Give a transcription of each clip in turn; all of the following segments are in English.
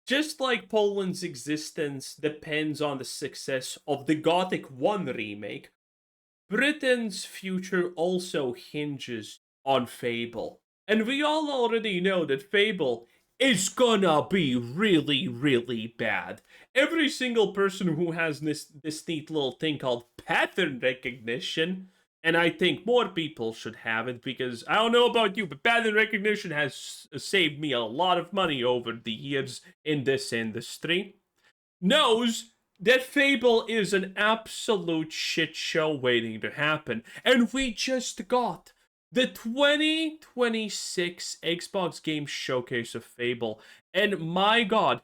Just like Poland's existence depends on the success of the Gothic 1 remake, Britain's future also hinges on Fable. And we all already know that Fable is gonna be really, really bad. Every single person who has this neat little thing called pattern recognition, and I think more people should have it because I don't know about you, but pattern recognition has saved me a lot of money over the years in this industry, knows that Fable is an absolute shit show waiting to happen. And we just got the 2026 Xbox Game Showcase of Fable. And my god,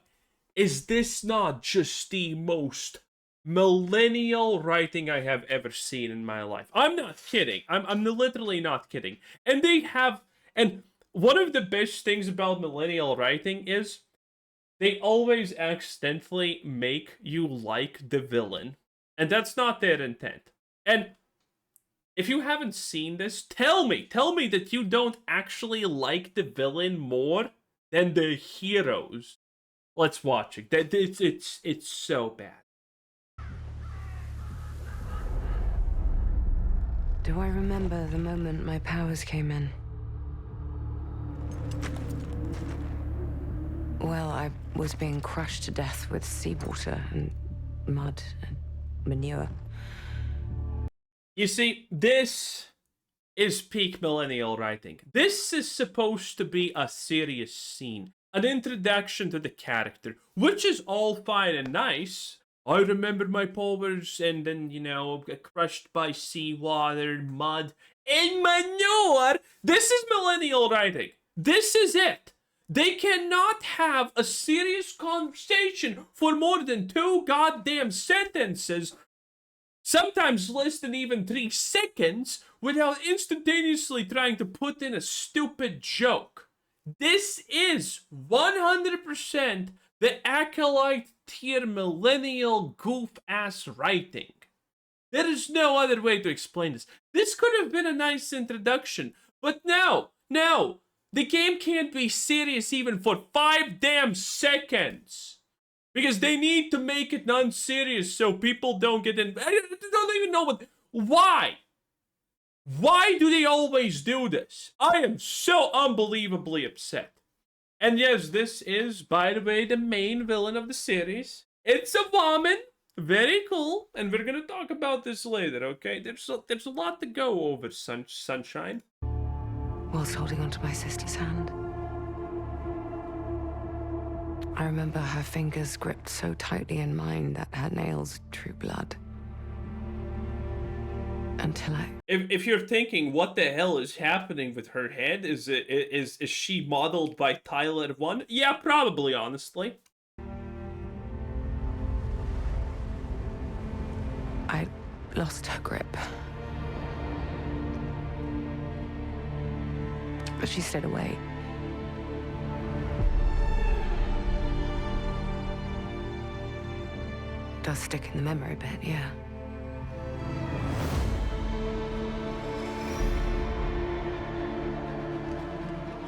is this not just the most millennial writing I have ever seen in my life? I'm not kidding. I'm literally not kidding. And and one of the best things about millennial writing is they always accidentally make you like the villain. And that's not their intent. And if you haven't seen this, tell me that you don't actually like the villain more than the heroes. Let's watch it. It's so bad. Do I remember the moment my powers came in? Well, I was being crushed to death with seawater and mud and manure. You see, this is peak millennial writing. This is supposed to be a serious scene, an introduction to the character, which is all fine and nice. I remember my powers and then, get crushed by seawater, mud, and manure. This is millennial writing. This is it. They cannot have a serious conversation for more than 2 goddamn sentences, sometimes less than even 3 seconds, without instantaneously trying to put in a stupid joke. This is 100% the Acolyte tier millennial goof-ass writing. There is no other way to explain this. This could have been a nice introduction, but no, the game can't be serious even for 5 damn seconds. Because they need to make it non-serious so people don't get in. I don't even know why. Why do they always do this? I am so unbelievably upset. And yes, this is, by the way, the main villain of the series. It's a woman. Very cool. And we're gonna talk about this later, okay? There's a lot to go over, Sunshine. Whilst holding onto my sister's hand, I remember her fingers gripped so tightly in mine that her nails drew blood. Until If you're thinking, what the hell is happening with her head? Is she modeled by Tyler 1? Yeah, probably, honestly. I lost her grip. But she stayed away. Does stick in the memory a bit, yeah.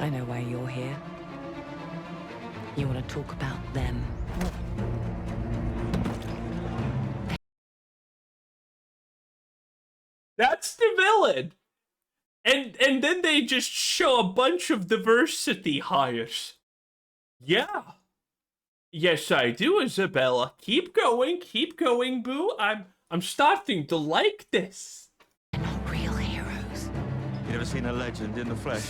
I know why you're here. You want to talk about them. That's the villain. And then they just show a bunch of diversity hires. Yeah. Yes, I do, Isabella. Keep going, boo. I'm starting to like this. They're not real heroes. You ever seen a legend in the flesh?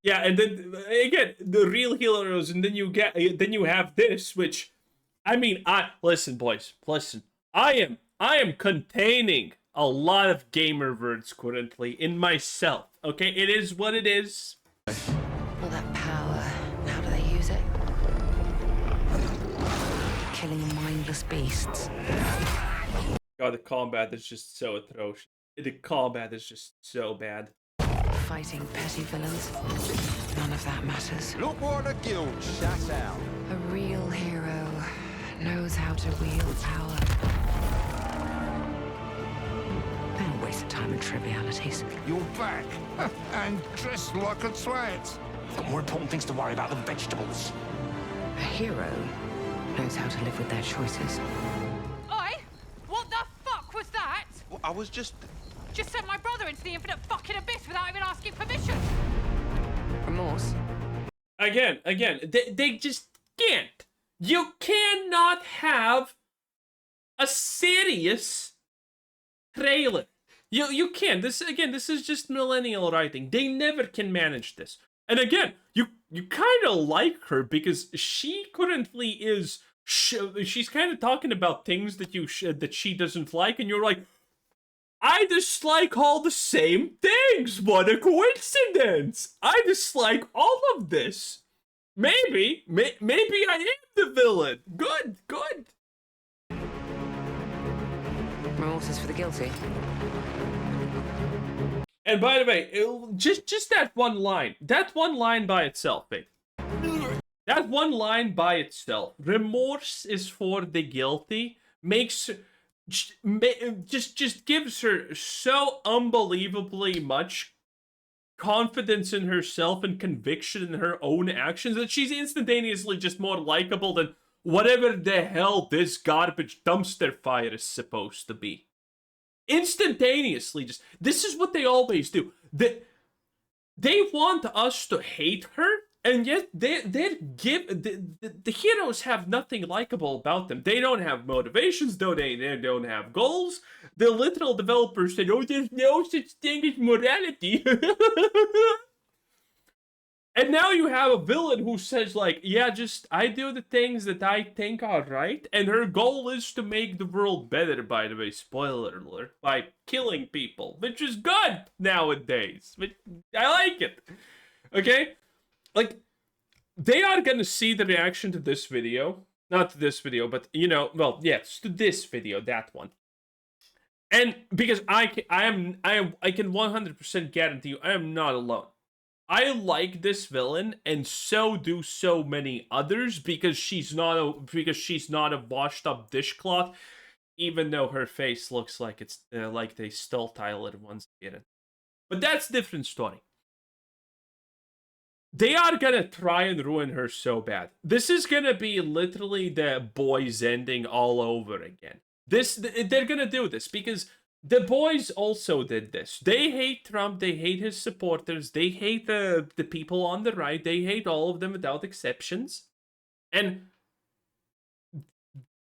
Yeah, and then again, the real heroes, and then you have this, which, I mean, listen, boys, listen. I am containing a lot of gamer words currently in myself. Okay, it is what it is. All that power. How do they use it? Killing mindless beasts. God, the combat is just so atrocious. The combat is just so bad. Fighting petty villains. None of that matters. Look what the guild shut out. A real hero knows how to wield power. They don't waste time on trivialities. You're back, and dressed like a twat. Got more important things to worry about than vegetables. A hero knows how to live with their choices. Oi! What the fuck was that? Well, I was just... Just sent my brother into the infinite fucking abyss without even asking permission. Remorse? Again, they just can't. You cannot have a serious trailer. You can't. This is just millennial writing. They never can manage this. And again, you kind of like her because she currently is. She's kind of talking about things that that she doesn't like, and you're like, I dislike all the same things. What a coincidence! I dislike all of this. Maybe I am the villain. Good. Remorse is for the guilty. And by the way, just that one line by itself, babe. That one line by itself, remorse is for the guilty, makes just gives her so unbelievably much confidence in herself and conviction in her own actions that she's instantaneously just more likable than whatever the hell this garbage dumpster fire is supposed to be. Instantaneously, just this is what they always do. They want us to hate her, and yet the heroes have nothing likable about them. They don't have motivations, though they don't have goals. The literal developers said, "Oh, there's no such thing as morality." And now you have a villain who says, like, yeah, just, I do the things that I think are right, and her goal is to make the world better, by the way, spoiler alert, by killing people, which is good nowadays. But I like it. Okay? Like, they are gonna see the reaction to this video. Not to this video, but, you know, well, yes, to this video, that one. And because I can 100% guarantee you, I am not alone. I like this villain, and so do so many others, because she's not a washed up dishcloth, even though her face looks like it's like they stole Tyler once again. But that's a different story. They are gonna try and ruin her so bad. This is gonna be literally the boys ending all over again. They're gonna do this because the boys also did this. They hate Trump, they hate his supporters, they hate the people on the right, they hate all of them without exceptions. And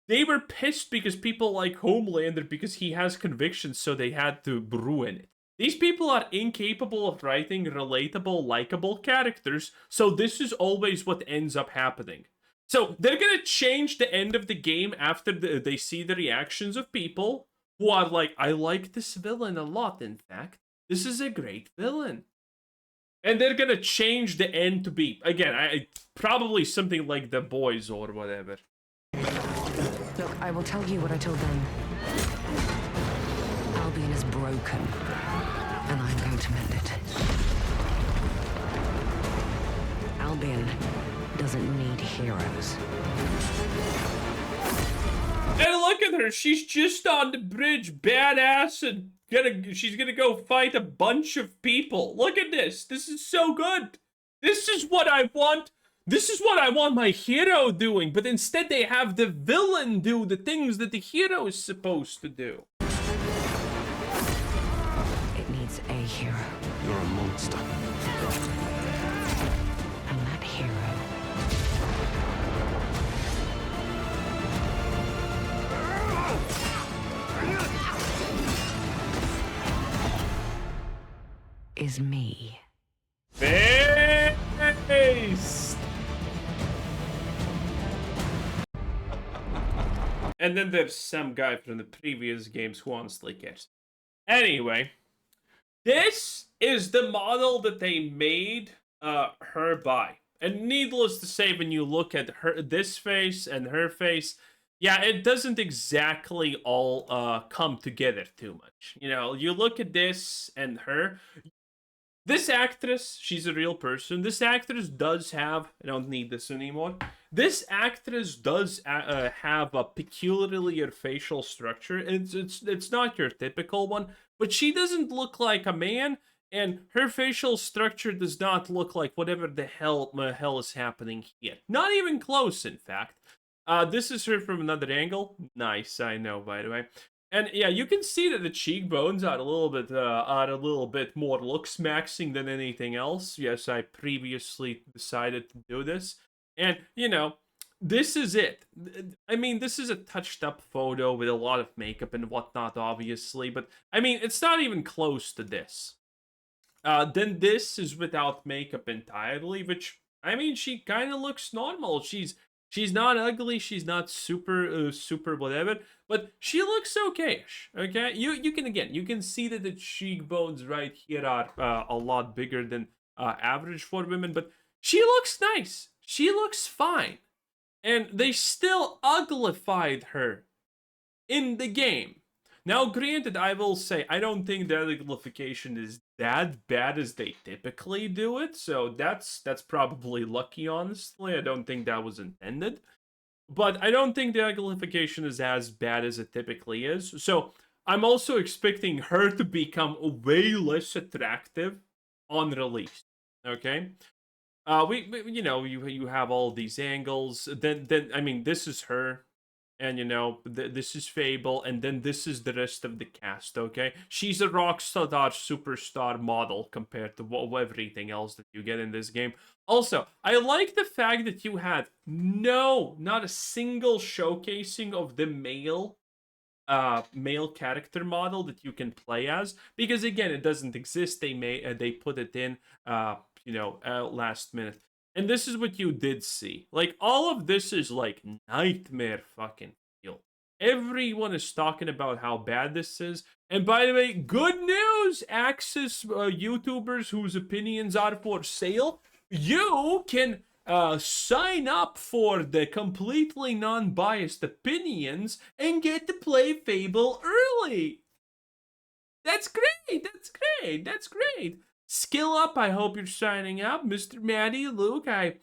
they were pissed because people like Homelander, because he has convictions, so they had to ruin it. These people are incapable of writing relatable, likable characters, so this is always what ends up happening. So they're gonna change the end of the game after they see the reactions of people who are like, I like this villain a lot, in fact. This is a great villain. And they're gonna change the end to be, again, probably something like The Boys or whatever. Look, I will tell you what I told them. Albion is broken, and I'm going to mend it. Albion doesn't need heroes. And look at her, she's just on the bridge, badass, and she's gonna go fight a bunch of people. Look at this. This is so good. This is what I want. This is what I want my hero doing, but instead they have the villain do the things that the hero is supposed to do. It needs a hero. You're a monster. And that hero is me. Face! And then there's some guy from the previous games who honestly cares. Anyway, this is the model that they made her by. And needless to say, when you look at this face and her face, yeah, it doesn't exactly all come together too much. You know, you look at this and her. This actress, she's a real person. This actress does have, I don't need this anymore. This actress does have a peculiar facial structure. It's not your typical one, but she doesn't look like a man, And her facial structure does not look like whatever the hell is happening here. Not even close, in fact. This is her from another angle. Nice, I know, by the way. And yeah, you can see that the cheekbones are a little bit more looks maxing than anything else. Yes, I previously decided to do this, and you know, this is it. I mean, this is a touched up photo with a lot of makeup and whatnot, obviously, but I mean, it's not even close to this. Then this is without makeup entirely, which I mean, she kind of looks normal. She's not ugly. She's not super whatever, but she looks okayish. Okay, you can again you can see that the cheekbones right here are a lot bigger than average for women, but she looks nice. She looks fine, and they still uglified her in the game. Now, granted, I will say I don't think the uglification is that bad as they typically do it, so that's probably lucky, honestly. I don't think that was intended. But I don't think the uglification is as bad as it typically is. So I'm also expecting her to become way less attractive on release. Okay? You know, you have all these angles. Then I mean, this is her, and you know, this is Fable, and then this is the rest of the cast. Okay, she's a rock star superstar model compared to everything else that you get in this game. Also, I like the fact that you had not a single showcasing of the male character model that you can play as, because again, it doesn't exist. They put it in last minute. And this is what you did see. Like, all of this is like nightmare fucking feel. Everyone is talking about how bad this is. And by the way, good news, Axis YouTubers whose opinions are for sale. You can sign up for the completely non-biased opinions and get to play Fable early. That's great. That's great. That's great. Skill up. I hope you're signing up, Mr. Maddie, Luke. I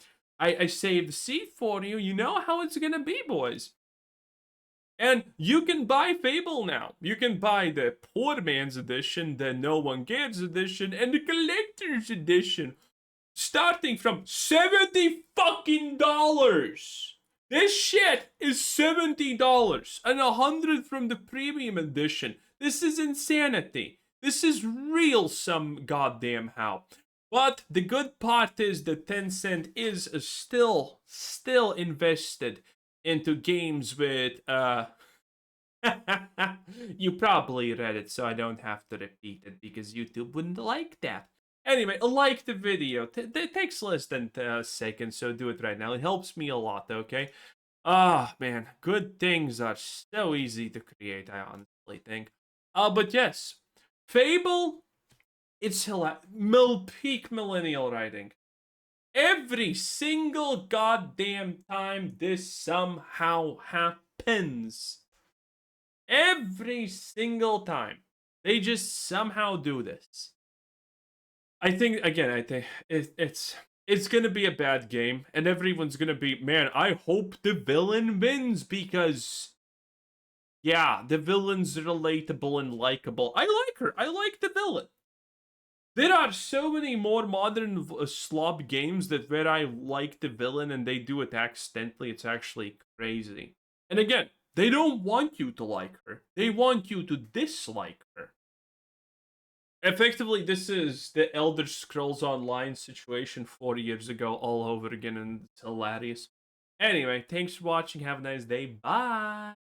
saved the seat for you. You know how it's gonna be, boys. And you can buy Fable now. You can buy the poor man's edition, the no one gets edition, and the collector's edition, starting from $70 fucking dollars. This shit is $70 and $100 from the premium edition. This is insanity. This is real some goddamn how. But the good part is that Tencent is still invested into games with you probably read it, so I don't have to repeat it because YouTube wouldn't like that. Anyway, like the video. It takes less than a second, so do it right now. It helps me a lot, okay? Ah, man, good things are so easy to create, I honestly think. But yes, Fable, it's peak millennial writing. Every single goddamn time this somehow happens. Every single time. They just somehow do this. I think it's gonna be a bad game, and everyone's gonna be, man, I hope the villain wins because yeah, the villain's relatable and likable. I like her. I like the villain. There are so many more modern slob games that where I like the villain and they do it accidentally. It's actually crazy. And again, they don't want you to like her. They want you to dislike her. Effectively, this is the Elder Scrolls Online situation 4 years ago all over again, and it's hilarious. Anyway, thanks for watching. Have a nice day. Bye.